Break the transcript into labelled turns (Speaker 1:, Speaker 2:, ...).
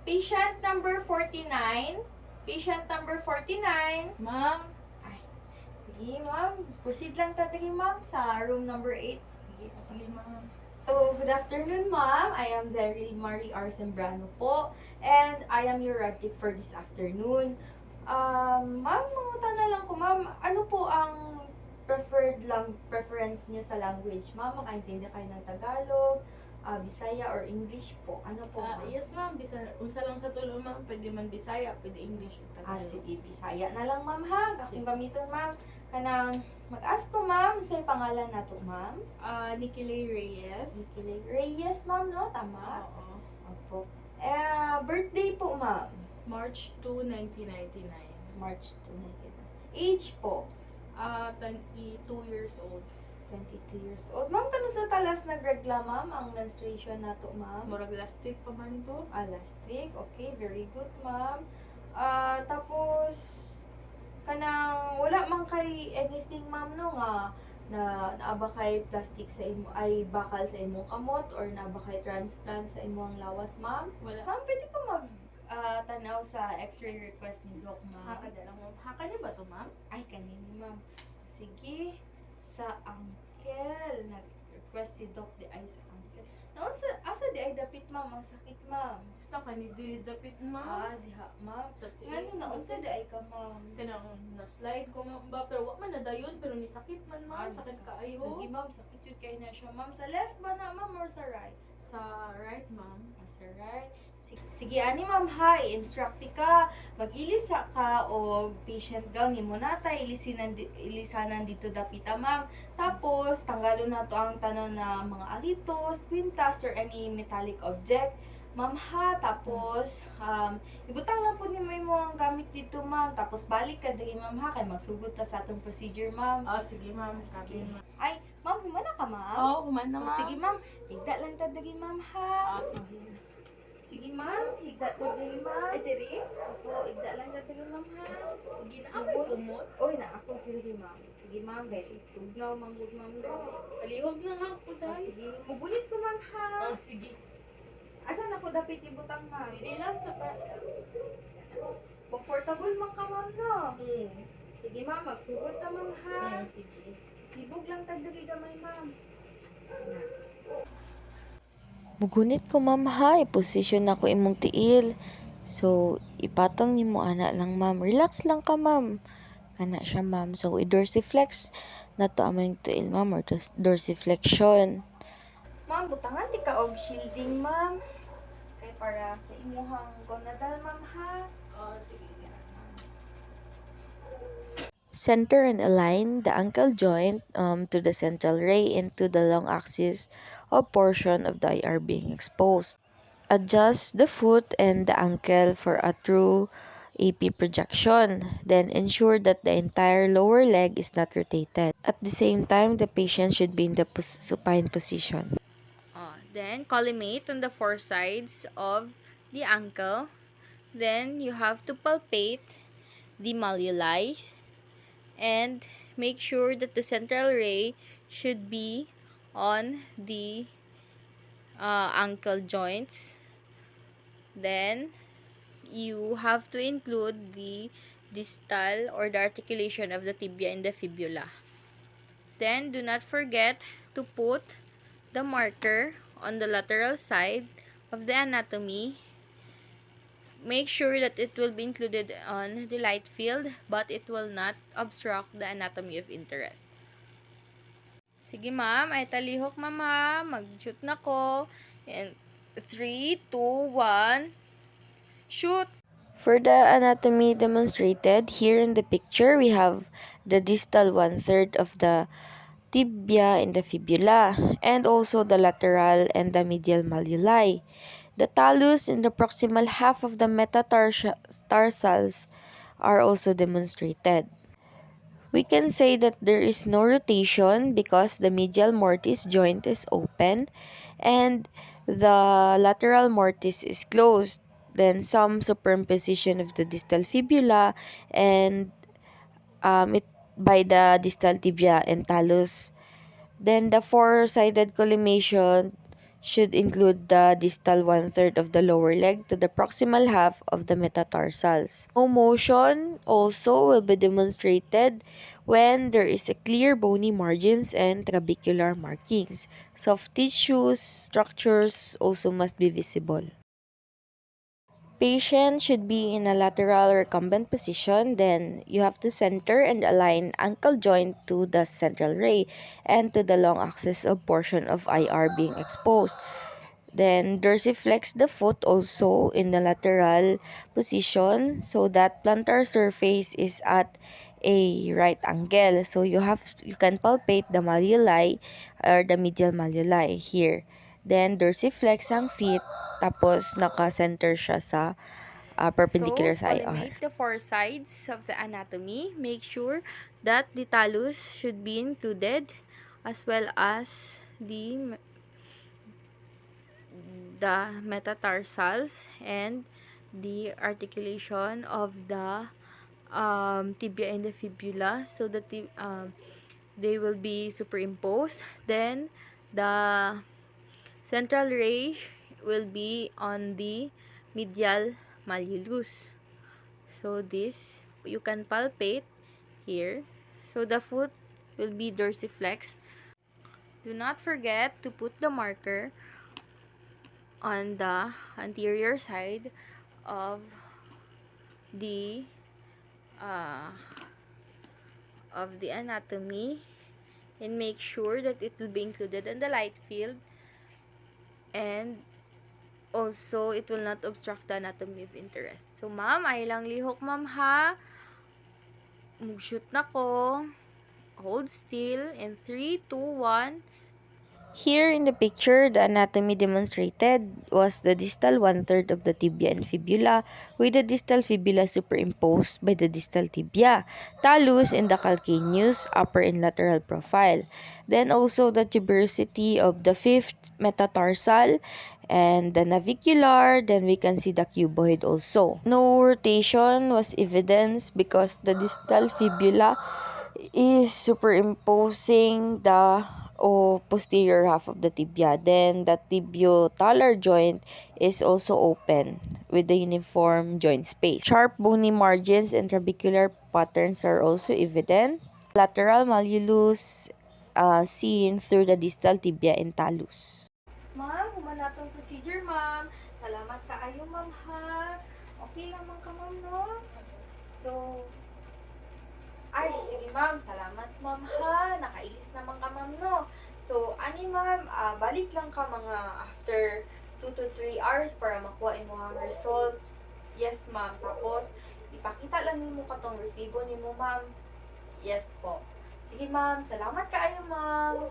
Speaker 1: Patient number 49. Patient number 49.
Speaker 2: Ma'am.
Speaker 1: Ay, sige, ma'am. Proceed lang tatagi, ma'am, sa room number 8. Sige,
Speaker 2: Sige, ma'am.
Speaker 1: So, good afternoon, ma'am. I am Zeril Marie R. Sembrano po, and I am your radic for this afternoon. Ma'am, mangutan na lang ko, ma'am. Ano po ang preference niyo sa language, ma'am? Makaintindi kayo ng Tagalog, Bisaya, or English po? Ano po, ma'am?
Speaker 2: Yes, ma'am. Unsa lang sa tulo, ma'am. Pwede man Bisaya, pwede English.
Speaker 1: Sige, Bisaya na lang, ma'am, ha? Akong gamiton, ma'am. Kanang mag-ask ko, ma'am, sa pangalan na to, ma'am?
Speaker 2: Nikki Reyes.
Speaker 1: Nikki Reyes, ma'am, no? Tama?
Speaker 2: Oo.
Speaker 1: Opo. Birthday po, ma'am?
Speaker 2: March 2, 1999.
Speaker 1: March 2, 1999. Age po?
Speaker 2: 22 years old.
Speaker 1: 22 years old. Ma'am, kano sa talas nagregla, ma'am, ang menstruation na to, ma'am?
Speaker 2: Murag last week pa man to.
Speaker 1: Last week. Okay, very good, ma'am. Tapos, kanang wala man kay anything, ma'am, no, nga na naaba kay plastic sa imo ay bakal sa imong kamot or naaba kay transplant sa imong lawas, ma'am?
Speaker 2: Wala.
Speaker 1: Ma'am, pwede ko mag tanaw sa x-ray request ni Doc, ma'am?
Speaker 2: Haka na lang, ma'am. Haka niya ba to, ma'am?
Speaker 1: Ay, kanini, ma'am. Sige, sa uncle. Nag-request si Doc di ay sa uncle. Naon sa asa di ay dapit, ma'am, ang sakit, ma'am?
Speaker 2: Basta ka ni dapit, ma'am.
Speaker 1: Diha, ma'am.
Speaker 2: Sa
Speaker 1: Ngano naon sa di ay ka, ma'am?
Speaker 2: Kanang na-slide ko, ma'am ba? Pero wak man na dayon, pero ni sakit man, ma'am. Sakit ka ayo.
Speaker 1: Sige, ma'am, sakit yun kayo na siya, ma'am. Sa left ba na, ma'am, or sa right?
Speaker 2: Sa right, ma'am.
Speaker 1: Sa right. Sige, ani, ma'am, ha, i-instruct ka, mag-ilisa ka, o patient gown, ni mo nata, ilisanan dito dapita, ma'am. Tapos, tanggalon na to ang tanan na mga alitos, kwintas, or any metallic object. Ma'am, ha, tapos, ibutang lang po ni mo ang gamit dito, ma'am. Tapos, balik ka dali, ma'am, ha, kay magsugod ta sa atong procedure, ma'am.
Speaker 2: Sige, ma'am.
Speaker 1: Sige. Ay, ma'am, humana ka, ma'am?
Speaker 2: Oo, kumain na, ma'am.
Speaker 1: Sige, ma'am. Higda lang ta dali, ma'am, ha.
Speaker 2: Sige.
Speaker 1: Sige, ma'am. Higda ta dali, ma'am. Ay, diri? Opo, higda lang ta dali, ma'am, ha.
Speaker 2: Sige na, ako tumot.
Speaker 1: Oy, na ako dili, ma'am. Sige, ma'am. Guys, tugnaw, manggod, ma'am, do.
Speaker 2: Palihog na nga ako, dahil.
Speaker 1: Sige. Mubulit ko, ma'am, ha.
Speaker 2: Sige.
Speaker 1: Asan ako dapit ibutang, ma'am?
Speaker 2: Pwede lang sa
Speaker 1: Comfortable man ka, ma'am, no? Sige, ma'am. Magsugod ta, ma'am, ha.
Speaker 2: Sige.
Speaker 1: Sibog lang tagdagi gamay, ma'am.
Speaker 3: Mugunit ko, ma'am, ha. I-position ako imong tiil. So, ipatong ni mo ana lang, ma'am. Relax lang ka, ma'am. Kana siya, ma'am. So, i-dorsiflex na to among tiil, ma'am, or dorsiflexion.
Speaker 1: Ma'am, butangan ti ka og shielding, ma'am. Kay para sa imuhang gonadal, ma'am, ha.
Speaker 2: Sige.
Speaker 3: Center and align the ankle joint to the central ray into the long axis or portion of the IR being exposed. Adjust the foot and the ankle for a true AP projection. Then ensure that the entire lower leg is not rotated. At the same time, the patient should be in the supine position.
Speaker 4: Then collimate on the four sides of the ankle. Then you have to palpate the malleoli and make sure that the central ray should be on the ankle joints. Then you have to include the distal or the articulation of the tibia and the fibula. Then do not forget to put the marker on the lateral side of the anatomy. Make sure that it will be included on the light field, but it will not obstruct the anatomy of interest. Sige, ma'am. Ay talihok, ma'am, ha. Mag-shoot na ko. And 3, 2, 1. Shoot!
Speaker 3: For the anatomy demonstrated, here in the picture, we have the distal 1/3 of the tibia and the fibula, and also the lateral and the medial malleoli. The talus and the proximal half of the metatarsals are also demonstrated. We can say that there is no rotation because the medial mortis joint is open and the lateral mortis is closed. Then some superimposition of the distal fibula and by the distal tibia and talus. Then the four-sided collimation should include the distal one-third of the lower leg to the proximal half of the metatarsals. No motion also will be demonstrated when there is a clear bony margins and trabecular markings. Soft tissues, structures also must be visible. Patient should be in a lateral recumbent position. Then you have to center and align ankle joint to the central ray and to the long axis of portion of IR being exposed. Then dorsiflex the foot also in the lateral position so that plantar surface is at a right angle. So you can palpate the malleoli or the medial malleoli here. Then dorsiflex ang feet tapos naka-center siya sa perpendicular
Speaker 4: So,
Speaker 3: sa IR.
Speaker 4: collimate the four sides of the anatomy. Make sure that the talus should be included as well as the metatarsals and the articulation of the tibia and the fibula so that they will be superimposed. Then the central ray will be on the medial malleolus. So this you can palpate here. So the foot will be dorsiflex. Do not forget to put the marker on the anterior side of the anatomy and make sure that it will be included in the light field, and also it will not obstruct the anatomy of interest. So ma'am, ay lang lihok ma'am ha. Mag-shoot na ko. Hold still in 3, 2, 1.
Speaker 3: Here in the picture, the anatomy demonstrated was the distal one-third of the tibia and fibula with the distal fibula superimposed by the distal tibia, talus in the calcaneus, upper and lateral profile. Then also the tuberosity of the fifth metatarsal and the navicular, then we can see the cuboid also. No rotation was evidenced because the distal fibula is superimposing the posterior half of the tibia. Then the tibiotalar joint is also open with the uniform joint space. Sharp bony margins and trabecular patterns are also evident. Lateral malleolus seen through the distal tibia and talus.
Speaker 1: Ma'am, humana tong procedure, ma'am. Salamat kaayo, ma'am, ha. Okay lang man ka, ma'am, no? So, sige, ma'am. Salamat, ma'am, ha. Nakailis naman ka, ma'am, no? So, ma'am, balik lang ka mga after 2 to 3 hours para makuha yung mga result. Yes, ma'am. Tapos, ipakita lang nimo ka tong resibo nimo, ma'am. Yes po. Sige, ma'am. Salamat kaayo, ma'am.